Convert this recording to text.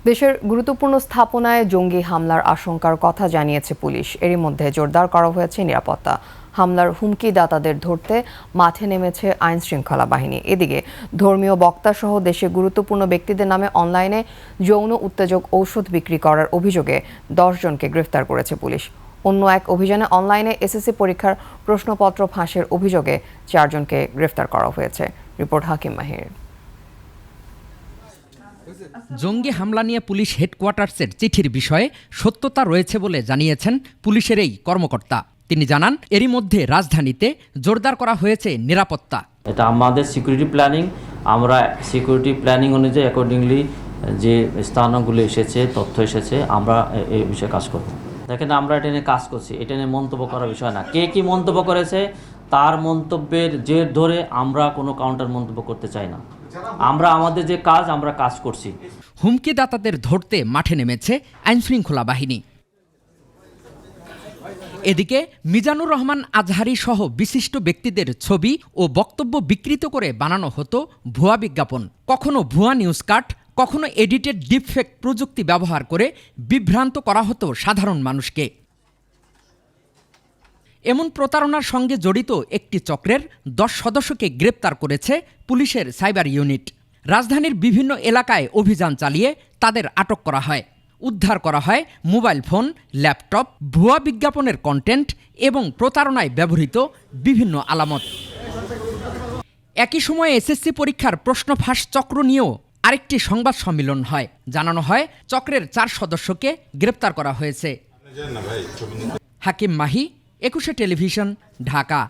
দেশের গুরুত্বপূর্ণ স্থাপনায় জঙ্গি হামলার আশঙ্কার কথা জানিয়েছে পুলিশ। এরই মধ্যে জোরদার করা হয়েছে নিরাপত্তা। হামলার হুমকিদাতাদের ধরতে মাঠে নেমেছে আইন শৃঙ্খলা বাহিনী। এদিকে ধর্মীয় বক্তাসহ দেশের গুরুত্বপূর্ণ ব্যক্তিদের নামে অনলাইনে যৌন উত্তেজক ঔষধ বিক্রি করার অভিযোগে 10 জনকে গ্রেফতার করেছে পুলিশ। অন্য এক অভিযানে অনলাইনে এসএসসি পরীক্ষার প্রশ্নপত্র ফাঁসের অভিযোগে 4 জনকে গ্রেফতার করা হয়েছে। রিপোর্ট হাকিম মাহির। জঙ্গি হামলা নিয়ে পুলিশ হেডকোয়ার্টার্সের চিঠির বিষয়ে সত্যতা রয়েছে বলে জানিয়েছেন পুলিশের এই কর্মকর্তা। তিনি জানান, এরই মধ্যে রাজধানীতে জোরদার করা হয়েছে নিরাপত্তা। এটা আমাদের সিকিউরিটি প্ল্যানিং, আমরা সিকিউরিটি প্ল্যানিং অনুযায়ী অ্যাকর্ডিংলি যে স্থানগুলো এসেছে, তথ্য এসেছে, আমরা এই বিষয়ে কাজ করব। দেখেন, আমরা এটা নিয়ে কাজ করছি, এটা নিয়ে মন্তব্য করার বিষয় না। কে কি মন্তব্য করেছে তার মন্তব্যের জের ধরে আমরা কোনো কাউন্টার মন্তব্য করতে চাই না। আমরা আমাদের যে কাজ, আমরা কাজ করছি। হুমকিদাতাদের ধরতে মাঠে নেমেছে আইনশৃঙ্খলা বাহিনী। এদিকে মিজানুর রহমান আজহারি সহ বিশিষ্ট ব্যক্তিদের ছবি ও বক্তব্য বিকৃত করে বানানো হতো ভুয়া বিজ্ঞাপন। কখনো ভুয়া নিউজ কাট, কখনো এডিটেড ডিপফেক্ট প্রযুক্তি ব্যবহার করে বিভ্রান্ত করা হতো সাধারণ মানুষকে। এমন প্রতারণার সঙ্গে জড়িত একটি চক্রের 10 সদস্যকে গ্রেপ্তার করেছে পুলিশের সাইবার ইউনিট। রাজধানীর বিভিন্ন এলাকায় অভিযান চালিয়ে তাদের আটক করা হয়। উদ্ধার করা হয় মোবাইল ফোন, ল্যাপটপ, ভুয়া বিজ্ঞাপনের কন্টেন্ট এবং প্রতারণায় ব্যবহৃত বিভিন্ন আলামত। একই সময়ে এসএসসি পরীক্ষার প্রশ্ন ফাঁস চক্র নিয়েও আরেকটি সংবাদ সম্মেলন হয়। জানানো হয়, চক্রের 4 সদস্যকে গ্রেপ্তার করা হয়েছে। হাকিম মাহি, 21 টেলিভিশন, ঢাকা।